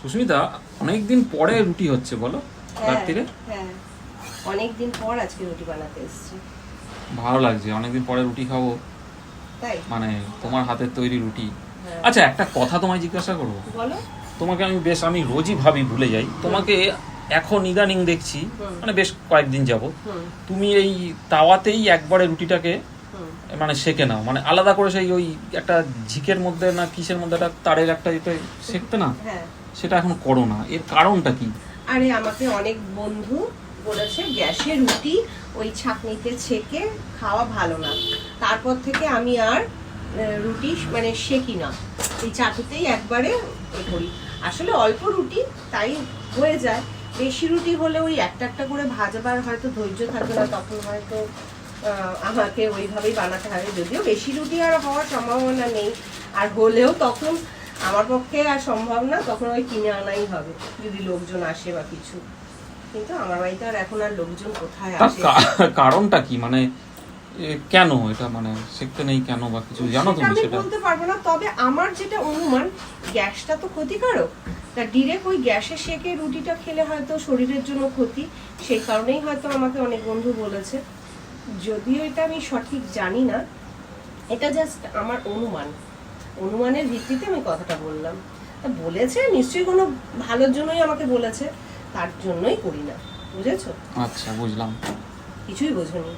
সুস্মিতা, অনেকদিন পরে রুটি হচ্ছে বলো রাত্রিরে? হ্যাঁ, অনেকদিন পর আজকে রুটি বানাতে এসেছি। ভালো লাগছে, অনেকদিন পরে রুটি খাবো, তাই মানে তোমার হাতের তৈরি রুটি। হ্যাঁ। আচ্ছা, একটা কথা তোমায় জিজ্ঞাসা করবো। বলো। তোমাকে আমি রোজই ভাবি, ভুলে যাই তোমাকে। এখন ইদানিং দেখছি, মানে বেশ কয়েকদিন যাবত তুমি এই তাওয়াতেই একবারে রুটিটাকে মানে সেকে নাও, মানে আলাদা করে সেই ওই একটা ঝিকের মধ্যে না কিসের মধ্যে একটা তারের একটা যেটা সেকতে না, হ্যাঁ, সেটা এখন করো না। এর কারণটা কি? আরে আমাকে অনেক বন্ধু বলেছে গ্যাসে রুটি ওই ছাঁকনিতে ছেঁকে খাওয়া ভালো না। তারপর থেকে আমি আর রুটি মানে সেকি না, এই চাটুতেই একবারে করি। আসলে অল্প রুটি তাই হয়ে যায়, বেশি রুটি হলে ওই একটা একটা করে ভাজাবার হয়তো ধৈর্য থাকবে না, তখন হয়তো আমাকে ওইভাবেই বানাতে হবে। যদিও বেশি রুটি আর হওয়ার সম্ভাবনা নেই, আর হলেও তখন আমার পক্ষে আর সম্ভব না, তখন ওই কিনে আনাই হবে যদি লোকজন আসে বা কিছু। কিন্তু আমার বাড়িতে আর এখন আর লোকজন কোথায় আসে? কারণটা কি, মানে কেন এটা মানে শিখতে নেই কেন বা কিছু জানো তুমি আমি সেটা? বলতে পারবো না, তবে আমার যেটা অনুমান, গ্যাসটা তো ক্ষতিকারক, তা ডিরেক্ট ওই গ্যাসে সেকে রুটিটা খেলে হয়তো শরীরের জন্য ক্ষতি। সেই কারণেই হয়তো আমাকে অনেক বন্ধু বলেছে, যদিও এটা আমি সঠিক জানি না, এটা জাস্ট আমার অনুমানের ভিত্তিতে আমি কথাটা বললাম। তা বলেছে নিশ্চয়ই কোনো ভালোর জন্যই আমাকে বলেছে, তার জন্যই করি না, বুঝেছো? আচ্ছা, বুঝলাম। কিছুই বোঝনি।